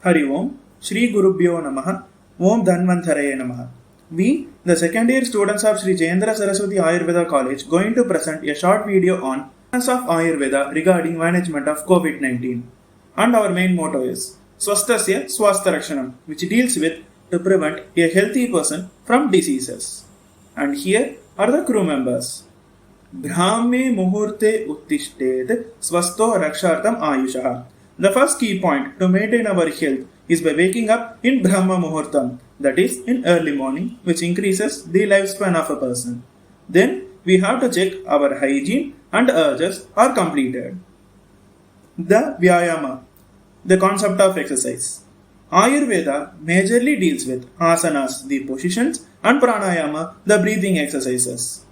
Hari Om, Shri Gurubhyo Namaha, Om Dhanvantharaya Namaha. We, the second year students of Sri Jayendra Saraswati Ayurveda College, going to present a short video on science of Ayurveda regarding management of COVID-19. And our main motto is Swastasya Swastha Rakshanam, which deals with to prevent a healthy person from diseases. And here are the crew members. Brahme Muhurte Uttishtet Swasto Rakshartam Ayusha. The first key point to maintain our health is by waking up in Brahma Muhurtam, that is, in early morning, which increases the lifespan of a person. Then we have to check our hygiene and urges are completed. The Vyayama, the concept of exercise. Ayurveda majorly deals with asanas, the positions, and pranayama, the breathing exercises.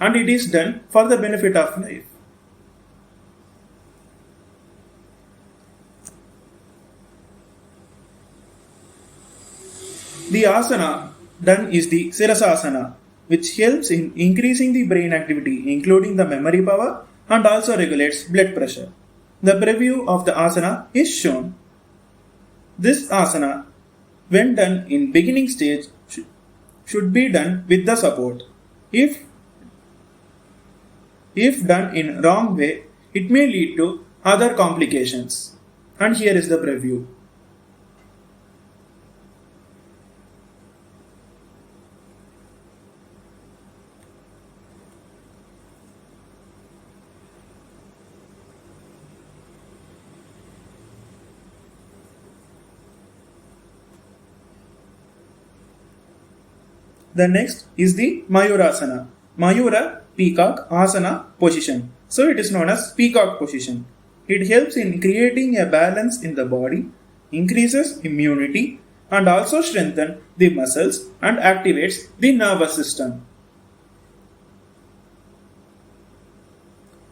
And it is done for the benefit of life. The asana done is the Sirasasana, which helps in increasing the brain activity, including the memory power, and also regulates blood pressure. The preview of the asana is shown. This asana, when done in beginning stage, should be done with the support. If done in wrong way, it may lead to other complications. And here is the preview. The next is the Mayurasana. Mayura, peacock, asana, position. So it is known as peacock position. It helps in creating a balance in the body, increases immunity, and also strengthens the muscles and activates the nervous system.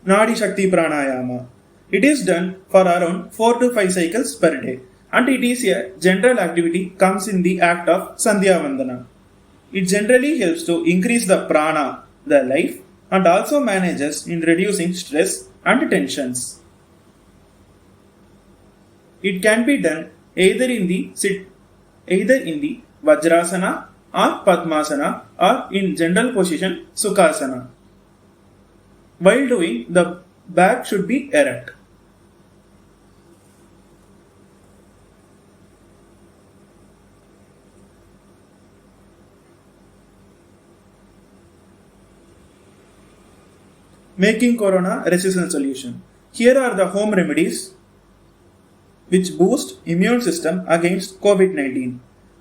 Nadi Shakti Pranayama. It is done for around 4 to 5 cycles per day, and it is a general activity comes in the act of Sandhya Vandana. It generally helps to increase the prana, the life, and also manages in reducing stress and tensions. It can be done either in the Vajrasana or Padmasana or in general position Sukhasana. While doing, the back should be erect. Making corona resistant solution. Here are the home remedies which boost immune system against COVID-19.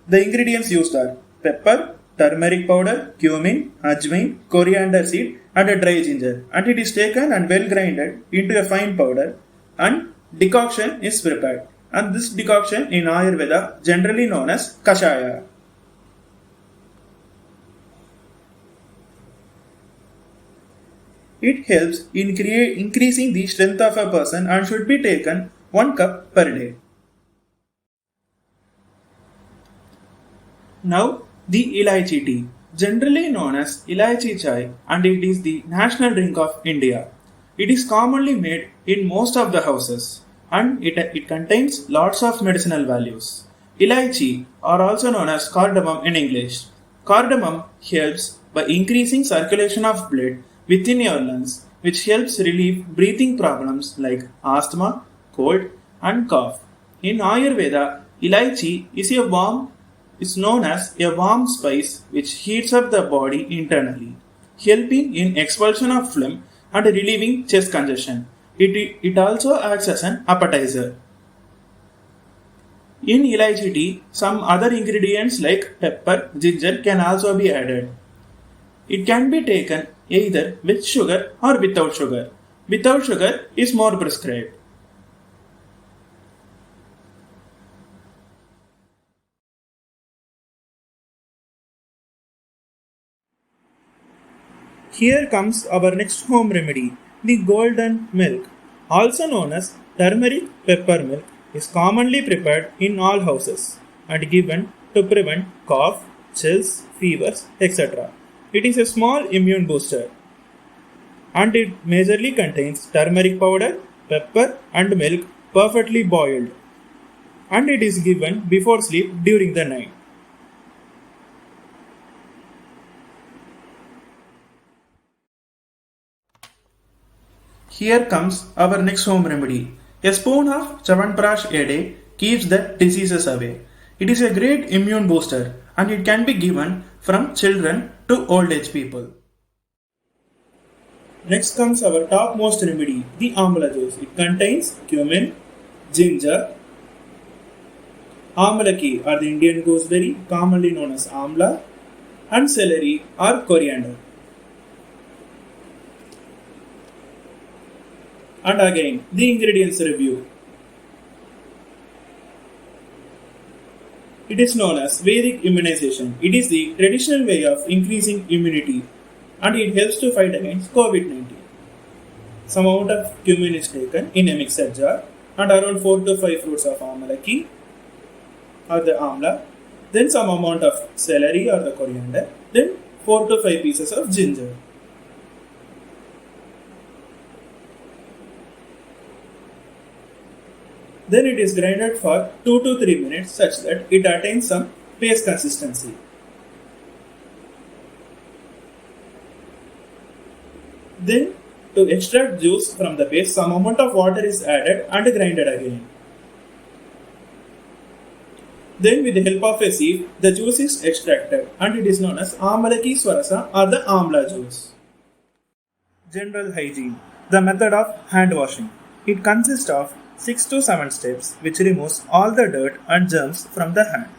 The ingredients used are pepper, turmeric powder, cumin, ajwain, coriander seed and a dry ginger, and it is taken and well grinded into a fine powder and decoction is prepared, and this decoction in Ayurveda generally known as kashaya. It helps in increasing the strength of a person and should be taken 1 cup per day. Now, the Ilaichi tea, generally known as Ilaichi chai, and it is the national drink of India. It is commonly made in most of the houses, and it contains lots of medicinal values. Ilaichi are also known as cardamom in English. Cardamom helps by increasing circulation of blood within your lungs, which helps relieve breathing problems like asthma, cold, and cough. In Ayurveda, Ilaichi is known as a warm spice which heats up the body internally, helping in expulsion of phlegm and relieving chest congestion. It also acts as an appetizer. In Ilaichi tea, some other ingredients like pepper, ginger can also be added. It can be taken either with sugar or without sugar. Without sugar is more prescribed. Here comes our next home remedy, the golden milk, also known as turmeric pepper milk, is commonly prepared in all houses and given to prevent cough, chills, fevers, etc. It is a small immune booster and it majorly contains turmeric powder, pepper and milk perfectly boiled, and it is given before sleep during the night. Here comes our next home remedy. A spoon of Chavanprash a day keeps the diseases away. It is a great immune booster and it can be given from children to old age people. Next comes our topmost remedy, the amla juice. It contains cumin, ginger, amalaki or the Indian gooseberry, commonly known as amla, and celery or coriander. And again, the ingredients review. It is known as Vedic immunization. It is the traditional way of increasing immunity and it helps to fight against COVID-19. Some amount of cumin is taken in a mixer jar and around 4 to 5 fruits of amalaki or the amla, then some amount of celery or the coriander, then 4 to 5 pieces of ginger. Then it is grinded for 2 to 3 minutes such that it attains some paste consistency. Then to extract juice from the paste, some amount of water is added and grinded again. Then with the help of a sieve, the juice is extracted and it is known as Amalaki Swarasa or the Amla juice. General hygiene. The method of hand washing. It consists of 6 to 7 steps which removes all the dirt and germs from the hand.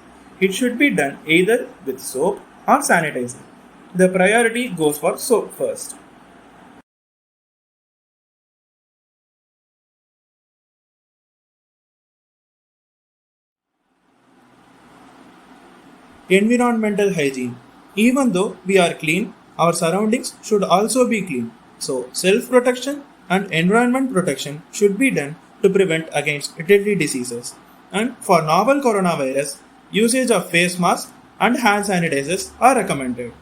It should be done either with soap or sanitizer. The priority goes for soap first. Environmental hygiene. Even though we are clean, our surroundings should also be clean. So, self protection and environment protection should be done to prevent against deadly diseases. And for novel coronavirus, usage of face masks and hand sanitizers are recommended.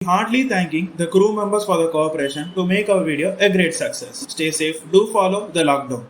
Heartily thanking the crew members for the cooperation to make our video a great success. Stay safe, do follow the lockdown.